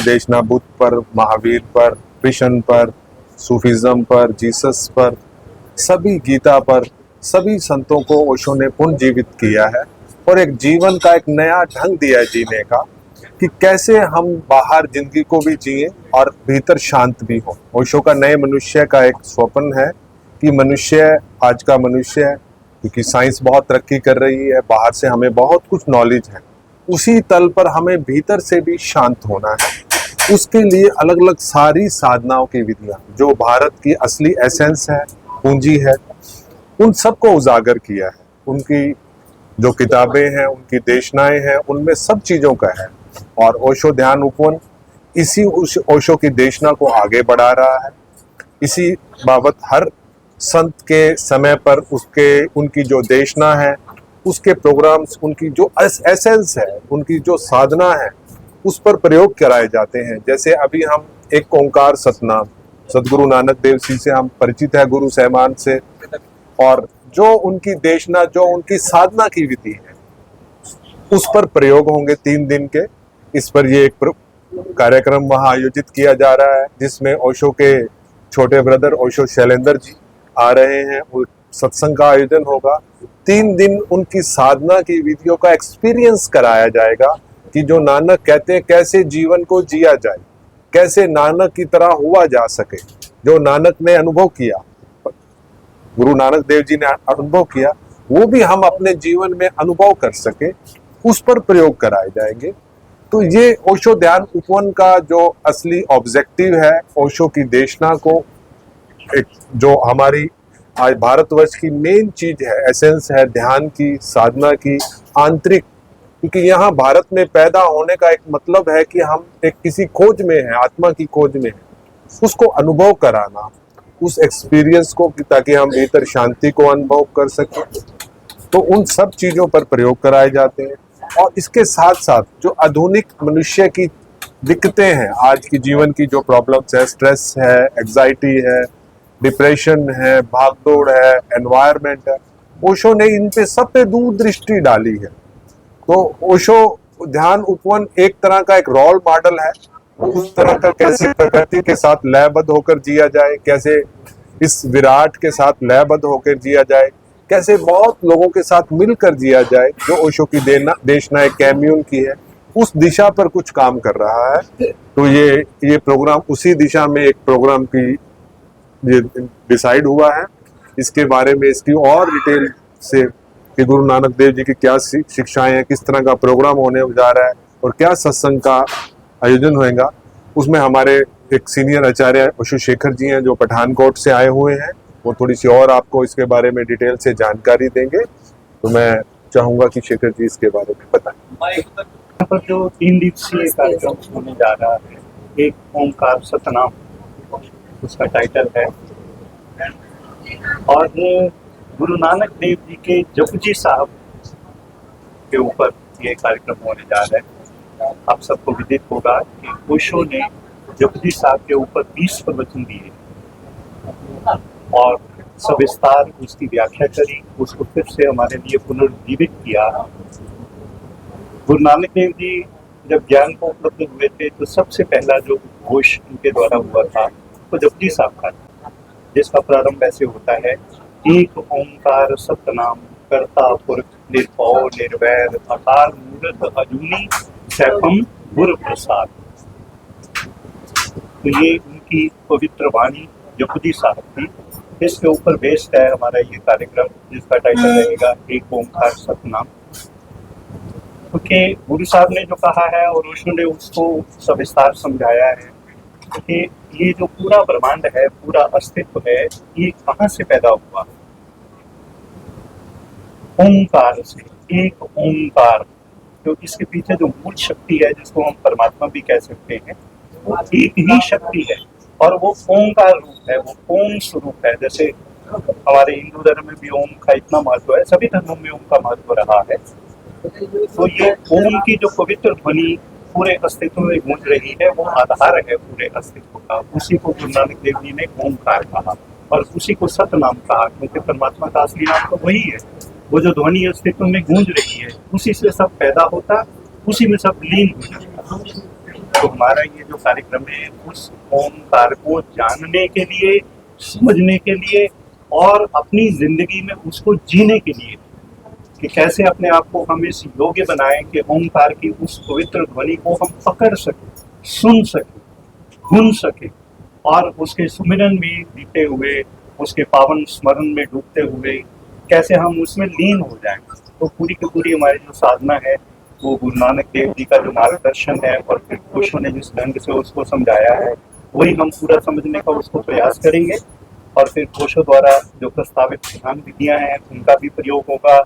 देशना बुद्ध पर, महावीर पर, कृष्ण पर, सूफिज्म पर, जीसस पर, सभी गीता पर, सभी संतों को ओशो ने पुनर्जीवित किया है और एक जीवन का एक नया ढंग दिया है जीने का, कि कैसे हम बाहर जिंदगी को भी जिए और भीतर शांत भी हो। ओशो का नए मनुष्य का एक स्वप्न है कि मनुष्य, आज का मनुष्य, क्योंकि साइंस बहुत तरक्की कर रही है, बाहर से हमें बहुत कुछ नॉलेज है, उसी तल पर हमें भीतर से भी शांत होना है। उसके लिए अलग अलग सारी साधनाओं की विधियां जो भारत की असली एसेंस है, पूंजी है, उन सबको उजागर किया है। उनकी जो किताबें हैं, उनकी देशनाएं हैं, उनमें सब चीजों का है। और ओशो ध्यान उपवन इसी ओशो की देशना को आगे बढ़ा रहा है। इसी बाबत हर संत के समय पर उनकी जो देशना है, उसके प्रोग्राम्स, उनकी जो एसेंस है, उनकी जो साधना है, उस पर प्रयोग कराए जाते हैं। जैसे अभी हम एक ओंकार सतनाम, सदगुरु नानक देव जी से हम परिचित है, गुरु सहमान से, और जो उनकी देशना, जो उनकी साधना की विधि है, उस पर प्रयोग होंगे 3 दिन के। इस पर ये एक कार्यक्रम वहां आयोजित किया जा रहा है, जिसमें ओशो के छोटे ब्रदर ओशो शैलेंद्र जी आ रहे हैं। सत्संग का आयोजन होगा। 3 दिन उनकी साधना की विधियों का एक्सपीरियंस कराया जाएगा कि जो नानक कहते हैं कैसे जीवन को जिया जाए, कैसे नानक की तरह हुआ जा सके। जो नानक ने अनुभव किया, गुरु नानक देव जी ने अनुभव किया, वो भी हम अपने जीवन में अनुभव कर सके, उस पर प्रयोग कराए जाएंगे। तो ये ओशो ध्यान उपवन का जो असली ऑब्जेक्टिव है, ओशो की देशना को, एक जो हमारी आज भारतवर्ष की मेन चीज है, एसेंस है ध्यान की, साधना की, आंतरिक, क्योंकि यहाँ भारत में पैदा होने का एक मतलब है कि हम एक किसी खोज में है, आत्मा की खोज में है, उसको अनुभव कराना, उस एक्सपीरियंस को, ताकि हम भीतर शांति को अनुभव कर सकें। तो उन सब चीजों पर प्रयोग कराए जाते हैं। और इसके साथ साथ जो आधुनिक मनुष्य की दिक्कतें हैं, आज की जीवन की जो प्रॉब्लम्स है, स्ट्रेस है, एग्जाइटी है, डिप्रेशन है, भागदौड़ है, एनवायरनमेंट है, ओशो ने इन पे सब पे दूरदृष्टि डाली है। तो ओशो ध्यान उपवन एक तरह का एक रोल मॉडल है, उस तरह का कैसे प्रकृति के साथ लयबद्ध होकर जिया जाए, कैसे इस विराट के साथ लयबद्ध होकर जिया जाए, कैसे बहुत लोगों के साथ मिलकर जिया जाए, जो ओशो की देशना एक कैम्यून की है, उस दिशा पर कुछ काम कर रहा है। तो ये प्रोग्राम उसी दिशा में एक प्रोग्राम की ये डिसाइड हुआ है। इसके बारे में, इसकी और डिटेल से कि गुरु नानक देव जी की क्या शिक्षाएं हैं, किस तरह का प्रोग्राम होने जा रहा है और क्या सत्संग का आयोजन होएगा, उसमें हमारे एक सीनियर आचार्य ओशो शेखर जी हैं, जो पठानकोट से आए हुए हैं। वो थोड़ी सी और आपको इसके बारे में डिटेल से जानकारी देंगे। तो मैं चाहूंगा कि शेखर जी इसके बारे में बताएं। यहाँ पर जो 3 दिवसीय कार्यक्रम होने जा रहा है, एक ओंकार सतनाम उसका टाइटल है, और गुरु नानक देव जी के जपजी साहब के ऊपर ये कार्यक्रम होने जा रहा है। आप सबको विदित होगा कि ओशो ने जपजी साहब के ऊपर 20 प्रवचन दिए और सविस्तार उसकी व्याख्या करी, उसको फिर से हमारे लिए पुनर्जीवित किया। गुरु नानक देव जी जब ज्ञान को उपलब्ध हुए थे, तो सबसे पहला जो घोष उनके द्वारा हुआ था वो जपजी साहब का था, जिसका प्रारंभ ऐसे होता है, एक ओंकार सतनाम कर्ता पुरख निर्भव निर्वैर अकाल मूर्त अजूनी सैफम गुरु प्रसाद। तो ये उनकी पवित्र वाणी जपजी साहब थी। इसके ऊपर बेस्ड है हमारा ये कार्यक्रम, जिसका टाइटल रहेगा एक ओंकार सतनाम। क्योंकि गुरु साहब ने जो कहा है और ओशो ने उसको सविस्तार समझाया है कि ये जो पूरा ब्रह्मांड है, पूरा अस्तित्व है, ये कहाँ से पैदा हुआ? ओंकार से। एक ओंकार, तो इसके पीछे जो मूल शक्ति है, जिसको हम परमात्मा भी कह सकते हैं, वो एक ही शक्ति है और वो ओंकार रूप है, वो ओम स्वरूप है। जैसे हमारे हिंदू धर्म में भी ओम का इतना महत्व है, सभी धर्मों में ओम का महत्व रहा है। तो ये ओम की जो पवित्र ध्वनि पूरे अस्तित्व में गूंज रही है, वो आधार है पूरे अस्तित्व का। उसी को गुरु नानक देव जी ने ओंकार कहा और उसी को सतनाम कहा, क्योंकि परमात्मा का असली नाम तो वही है। वो जो ध्वनि अस्तित्व में गूंज रही है, उसी से सब पैदा होता, उसी में सब लीन हो जाता। तो हमारा ये जो कार्यक्रम है उस ओंकार को जानने के लिए, समझने के लिए और अपनी जिंदगी में उसको जीने के लिए, कि कैसे अपने आप को हम इस योग्य बनाएं कि ओंकार की उस पवित्र ध्वनि को हम पकड़ सकें, सुन सकें, सुन सकें और उसके सुमिरन में बीते हुए, उसके पावन स्मरण में डूबते हुए कैसे हम उसमें लीन हो जाएं। तो पूरी की पूरी हमारी जो साधना है वो गुरु नानक देव जी का जो मार्गदर्शन है और फिर ओशो ने जिस ढंग से उसको समझाया है वही हम पूरा समझने का उसको प्रयास करेंगे। और फिर ओशो द्वारा जो प्रस्तावित ध्यान विधियाँ हैं उनका भी प्रयोग होगा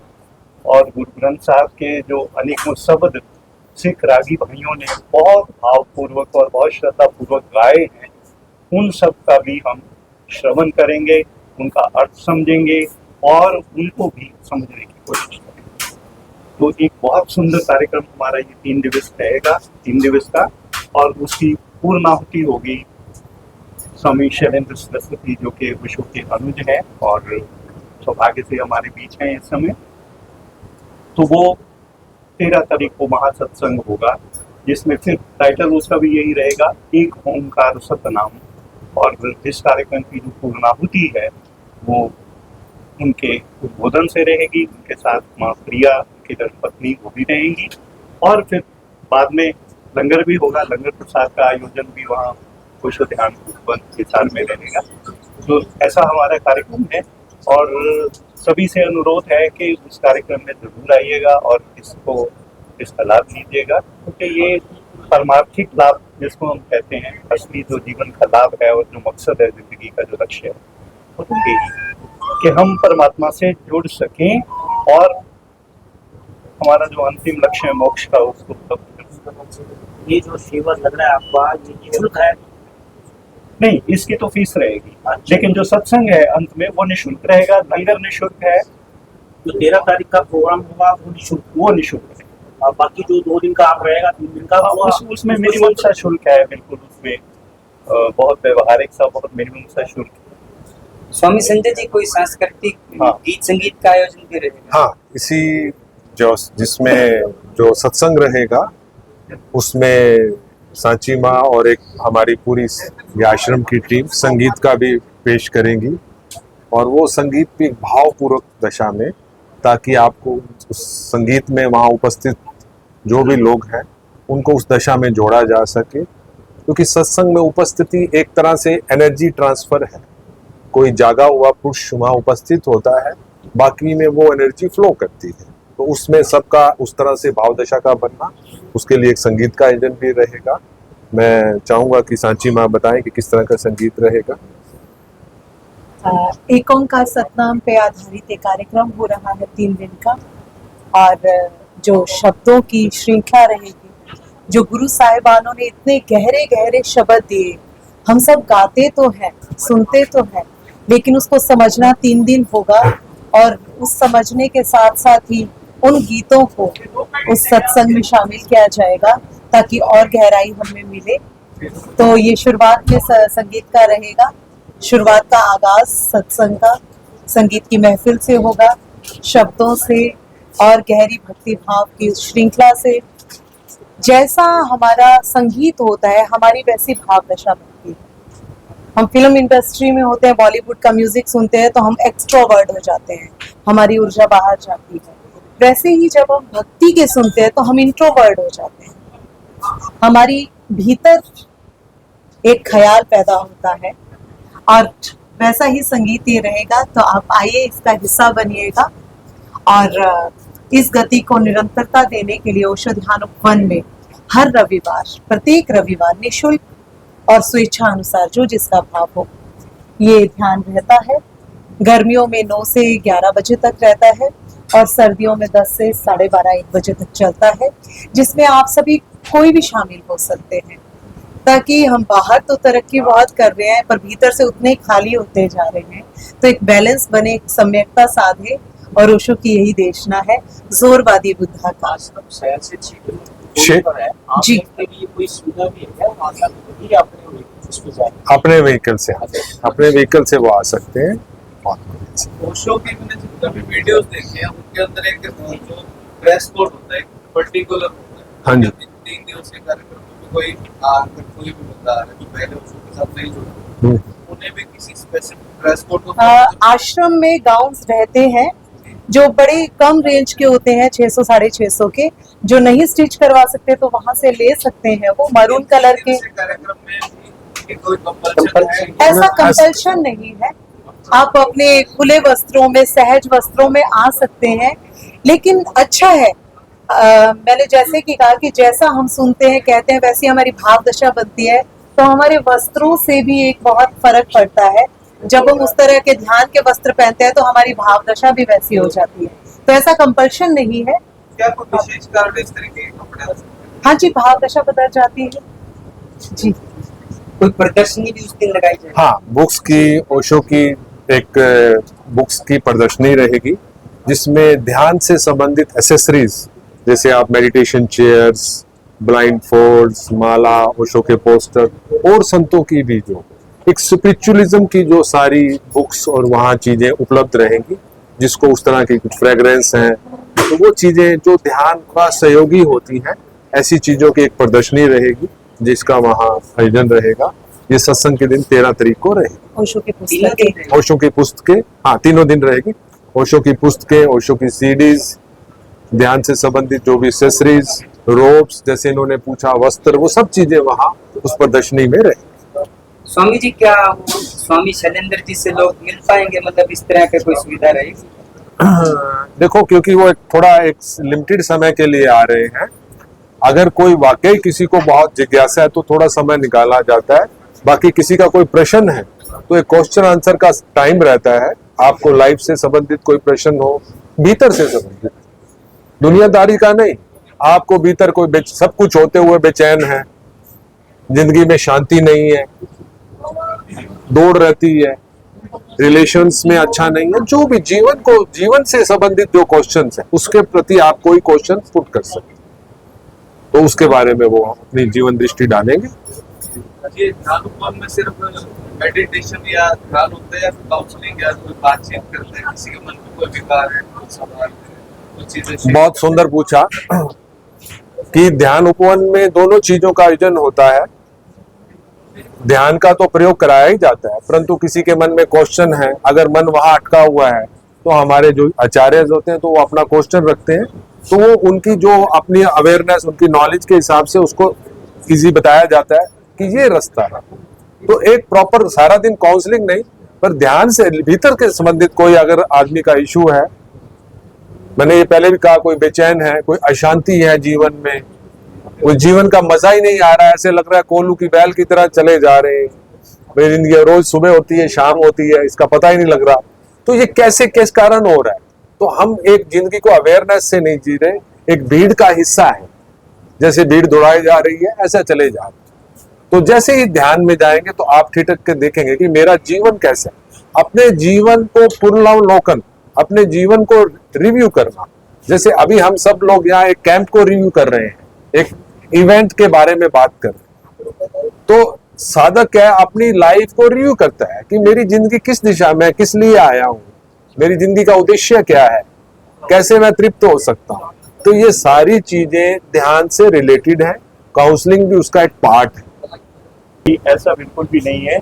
और गुरु ग्रंथ साहब के जो अनेकों शब्द सिख रागी भाइयों ने बहुत भावपूर्वक और बहुत श्रद्धापूर्वक गाए हैं उन सब का भी हम श्रवण करेंगे, उनका अर्थ समझेंगे और उनको भी समझने की कोशिश करेंगे। तो एक बहुत सुंदर कार्यक्रम हमारा ये 3 दिवस रहेगा, 3 दिवस का। और उसकी पूर्णाहुति होगी स्वामी शैलेंद्र सरस्वती जो कि विश्व के अनुज हैं और सौभाग्य से हमारे बीच हैं इस समय। तो वो 13 तारीख को महासत्संग होगा जिसमें फिर टाइटल उसका भी यही रहेगा, एक ओंकार सतनाम। और इस कार्यक्रम की जो पूर्णाहुति है वो उनके उद्बोधन से रहेगी, उनके साथ माँ प्रिया उनकी धर्मपत्नी वो भी रहेंगी और फिर बाद में लंगर भी होगा, लंगर प्रसाद का आयोजन भी वहाँ कुछ ध्यान के साथ में रहेगा। तो ऐसा हमारा कार्यक्रम है और सभी से अनुरोध है कि उस कार्यक्रम में जरूर आइएगा और इसका लाभ लीजिएगा, क्योंकि ये परमार्थिक लाभ जिसको हम कहते हैं, असली जो जीवन का लाभ है और जो मकसद है जिंदगी का जो लक्ष्य है वो तो यही कि हम परमात्मा से जुड़ सकें और हमारा जो अंतिम लक्ष्य है मोक्ष का उसको प्राप्त। ये जो सेवा लग रहा है आपका ये निःशुल्क है? नहीं, इसकी तो फीस रहेगी, लेकिन जो सत्संग है अंत में वो निःशुल्क रहेगा, लंगर निःशुल्क है। जो 13 तारीख का प्रोग्राम होगा वो निःशुल्क है और बाकी जो 2 दिन का आप रहेगा 3 दिन का उसमें मिनिमम सा शुल्क है, बिल्कुल उसमें बहुत व्यवहारिक सा बहुत मिनिमम सा शुल्क। स्वामी संजय जी कोई सांस्कृतिक गीत संगीत का आयोजन भी रहेगा? हाँ, इसी जिसमें जो सत्संग रहेगा उसमें सांची माँ और एक हमारी पूरी आश्रम की टीम संगीत का भी पेश करेंगी और वो संगीत भी भावपूर्वक दशा में, ताकि आपको उस संगीत में वहाँ उपस्थित जो भी लोग हैं उनको उस दशा में जोड़ा जा सके, क्योंकि सत्संग में उपस्थिति एक तरह से एनर्जी ट्रांसफर है। कोई जागा हुआ पुरुष वहाँ उपस्थित होता है, बाकी में वो एनर्जी फ्लो करती है, तो उसमें सबका उस तरह से भाव दशा का बनना, उसके लिए एक संगीत का आयोजन भी रहेगा। मैं चाहूंगा कि सांची माँ बताएं कि किस तरह का संगीत रहेगा। एक ओंकार सतनाम पे आधारित एक कार्यक्रम हो रहा है 3 दिन का और जो शब्दों की श्रृंखला रहेगी, जो गुरु साहिबानों ने इतने गहरे गहरे शब्द दिए, हम सब गाते तो हैं, सुनते तो हैं, लेकिन उसको समझना 3 दिन होगा और उस समझने के साथ साथ ही उन गीतों को उस सत्संग में शामिल किया जाएगा ताकि और गहराई हमें मिले। तो ये शुरुआत में संगीत का रहेगा, शुरुआत का आगाज सत्संग का संगीत की महफिल से होगा, शब्दों से और गहरी भक्ति भाव की श्रृंखला से। जैसा हमारा संगीत होता है हमारी वैसी भाव दशा बनती है। हम फिल्म इंडस्ट्री में होते हैं, बॉलीवुड का म्यूजिक सुनते हैं तो हम एक्सट्रोवर्ट हो जाते हैं, हमारी ऊर्जा बाहर जाती है। वैसे ही जब हम भक्ति के सुनते हैं तो हम इंट्रोवर्ट हो जाते हैं, हमारी भीतर एक ख्याल पैदा होता है और वैसा ही संगीत ये रहेगा। तो आप आइए, इसका हिस्सा बनिएगा और इस गति को निरंतरता देने के लिए ओशो ध्यान उपवन में हर रविवार, प्रत्येक रविवार निःशुल्क और स्वेच्छा अनुसार जो जिसका भाव हो ये ध्यान रहता है। गर्मियों में 9 से 11 बजे तक रहता है और सर्दियों में 10 से 12:30-1 बजे तक चलता है, जिसमें आप सभी कोई भी शामिल हो सकते हैं, ताकि हम बाहर तो तरक्की बहुत कर रहे हैं पर भीतर से उतने खाली होते जा रहे हैं, तो एक बैलेंस बने, एक सम्यकता साधे। और ओशो की यही देशना है, जोरवादी बुद्धा का। शहर से जी कोई सुविधा भी है? अपने व्हीकल से वो आ सकते हैं। ओशो की मैंने जितने भी वीडियोस देखे हैं उनके अंदर एक जो ड्रेस कोड होता है पर्टिकुलर होता है। हाँ जी। 3 दिवसीय कार्यक्रम में कोई भी बंदा है जो पहले ओशो के साथ नहीं जुड़ा, उन्हें भी किसी स्पेसिफिक ड्रेस कोड को आश्रम में गाउन्स रहते हैं जो बड़े कम रेंज के होते हैं, 600 650 के, जो नहीं स्टिच करवा सकते तो वहां से ले सकते हैं। वो मरून कलर के, कार्यक्रम में भी कोई कंपल्शन है? ऐसा कंपल्शन नहीं है। आप अपने खुले वस्त्रों में, सहज वस्त्रों में आ सकते हैं, लेकिन अच्छा है। मैंने जैसे कि कहा कि जैसा हम सुनते हैं, कहते हैं, वैसी हमारी भाव दशा बनती है। तो हमारे वस्त्रों से भी एक बहुत फर्क पड़ता है। जब हम उस तरह के ध्यान के वस्त्र पहनते हैं तो हमारी भाव दशा भी वैसी हो जाती है। तो ऐसा कंपल्शन नहीं है। क्या कोई विशेष कारण इस तरीके के कपड़े? हाँ जी, भाव दशा बदल जाती है जी। कोई प्रदर्शनी भी उस दिन लगाई जाए? हाँ, बुक्स की, ओशो की एक बुक्स की प्रदर्शनी रहेगी जिसमें ध्यान से संबंधित एसेसरीज, जैसे आप मेडिटेशन चेयर्स, ब्लाइंड फोल्ड्स, माला, ओशो के पोस्टर और संतों की भी जो एक स्पिरिचुअलिज्म की जो सारी बुक्स और वहाँ चीजें उपलब्ध रहेंगी, जिसको उस तरह की कुछ फ्रेग्रेंस हैं, तो वो चीजें जो ध्यान का सहयोगी होती हैं, ऐसी चीजों की एक प्रदर्शनी रहेगी जिसका वहाँ आयोजन रहेगा। ये सत्संग के दिन 13 तारीख को रहेगी। ओशो की पुस्तकें, ओशो की पुस्तकें, हाँ, तीनों दिन रहेगी। ओशो की पुस्तकें, ओशो की सीडीज, ध्यान से संबंधित जो भी एक्सेसरीज, रोब्स, जैसे इन्होंने पूछा, वस्त्र, वो सब चीजें वहाँ उस प्रदर्शनी में रहेगी। स्वामी जी, क्या वो स्वामी शैलेंद्र जी से लोग मिल पाएंगे? मतलब इस तरह की कोई सुविधा रहेगी? देखो, क्योंकि वो थोड़ा एक लिमिटेड समय के लिए आ रहे हैं। अगर कोई वाकई किसी को बहुत जिज्ञासा है तो थोड़ा समय निकाला जाता है। बाकी किसी का कोई प्रश्न है तो एक क्वेश्चन आंसर का टाइम रहता है। आपको लाइफ से संबंधित कोई प्रश्न हो, भीतर से संबंधित, दुनियादारी का नहीं, आपको भीतर कोई सब कुछ होते हुए बेचैन है, जिंदगी में शांति नहीं है, दौड़ रहती है, रिलेशंस में अच्छा नहीं है, जो भी जीवन से संबंधित जो क्वेश्चंस है उसके प्रति आप कोई क्वेश्चन पुट कर सकते, तो उसके बारे में वो अपनी जीवन दृष्टि डालेंगे। ये ध्यान उपवन में सिर्फ मेडिटेशन या ध्यान होता है या काउंसलिंग या कोई बातचीत करते हैं? किसी के मन में कोई विकार है, कोई सवाल है, कुछ चीजें? बहुत सुंदर पूछा कि ध्यान उपवन में दोनों चीजों का आयोजन होता है। ध्यान का तो प्रयोग कराया ही जाता है, परंतु किसी के मन में क्वेश्चन है, अगर मन वहां अटका हुआ है तो हमारे जो आचार्य होते हैं तो वो अपना क्वेश्चन रखते हैं, तो वो उनकी जो अपनी अवेयरनेस, उनकी नॉलेज के हिसाब से उसको इजी बताया जाता है कि ये रास्ता है। तो एक प्रॉपर सारा दिन काउंसलिंग नहीं, पर ध्यान से भीतर के संबंधित कोई अगर आदमी का इशू है, मैंने ये पहले भी कहा, कोई बेचैन है, कोई अशांति है जीवन में, कोई जीवन का मजा ही नहीं आ रहा है, ऐसे लग रहा है कोल्हू की बैल की तरह चले जा रहे हैं, मेरी जिंदगी रोज सुबह होती है, शाम होती है, इसका पता ही नहीं लग रहा, तो ये कैसे किस कारण हो रहा है? तो हम एक जिंदगी को अवेयरनेस से नहीं जी रहे, एक भीड़ का हिस्सा है, जैसे भीड़ दौड़ाई जा रही है ऐसा चले जा रहे। तो जैसे ही ध्यान में जाएंगे तो आप ठिठक के देखेंगे कि मेरा जीवन कैसा है। अपने जीवन को पुनर्वलोकन, अपने जीवन को रिव्यू करना, जैसे अभी हम सब लोग यहाँ एक कैंप को रिव्यू कर रहे हैं, एक इवेंट के बारे में बात कर रहे हैं, तो साधक क्या है, अपनी लाइफ को रिव्यू करता है कि मेरी जिंदगी किस दिशा में, किस लिए आया हूँ, मेरी जिंदगी का उद्देश्य क्या है, कैसे मैं तृप्त हो सकता हूँ। तो ये सारी चीजें ध्यान से रिलेटेड है, काउंसलिंग भी उसका एक पार्ट है। ऐसा बिल्कुल भी नहीं है।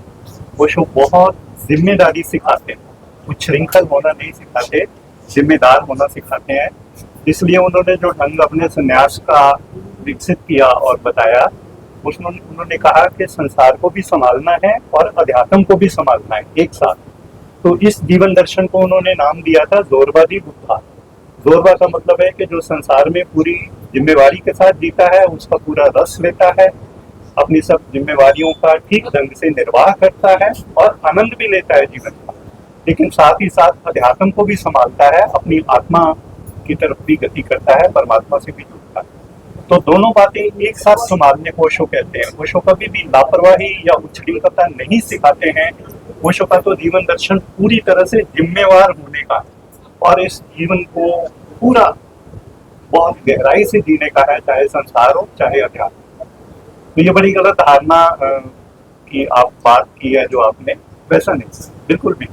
ओशो बहुत जिम्मेदारी सिखाते हैं, कुछ श्रृंखल होना नहीं सिखाते, जिम्मेदार होना सिखाते हैं। इसलिए उन्होंने जो ढंग अपने संन्यास का विकसित किया और बताया, उसमें उन्होंने कहा कि संसार को भी संभालना है और अध्यात्म को भी संभालना है एक साथ। तो इस जीवन दर्शन को उन्होंने नाम दिया था जोरवादी बुद्धा। जोरवा का मतलब है कि जो संसार में पूरी जिम्मेवारी के साथ जीता है, उसका पूरा रस लेता है, अपनी सब जिम्मेवारियों का ठीक ढंग से निर्वाह करता है और आनंद भी लेता है जीवन का, लेकिन साथ ही साथ अध्यात्म को भी संभालता है, अपनी आत्मा की तरफ भी गति करता है, परमात्मा से भी जुड़ता है। तो दोनों बातें एक साथ संभालने को ओशो कहते हैं। ओशो कभी भी लापरवाही या उछलिंगता नहीं सिखाते हैं। ओशो का तो जीवन दर्शन पूरी तरह से जिम्मेवार होने का और इस जीवन को पूरा बहुत गहराई से जीने का है, चाहे संसार हो चाहे अध्यात्म। तो ये बड़ी गलत धारणा की आप बात की है जो आपने, वैसा नहीं, बिल्कुल भी।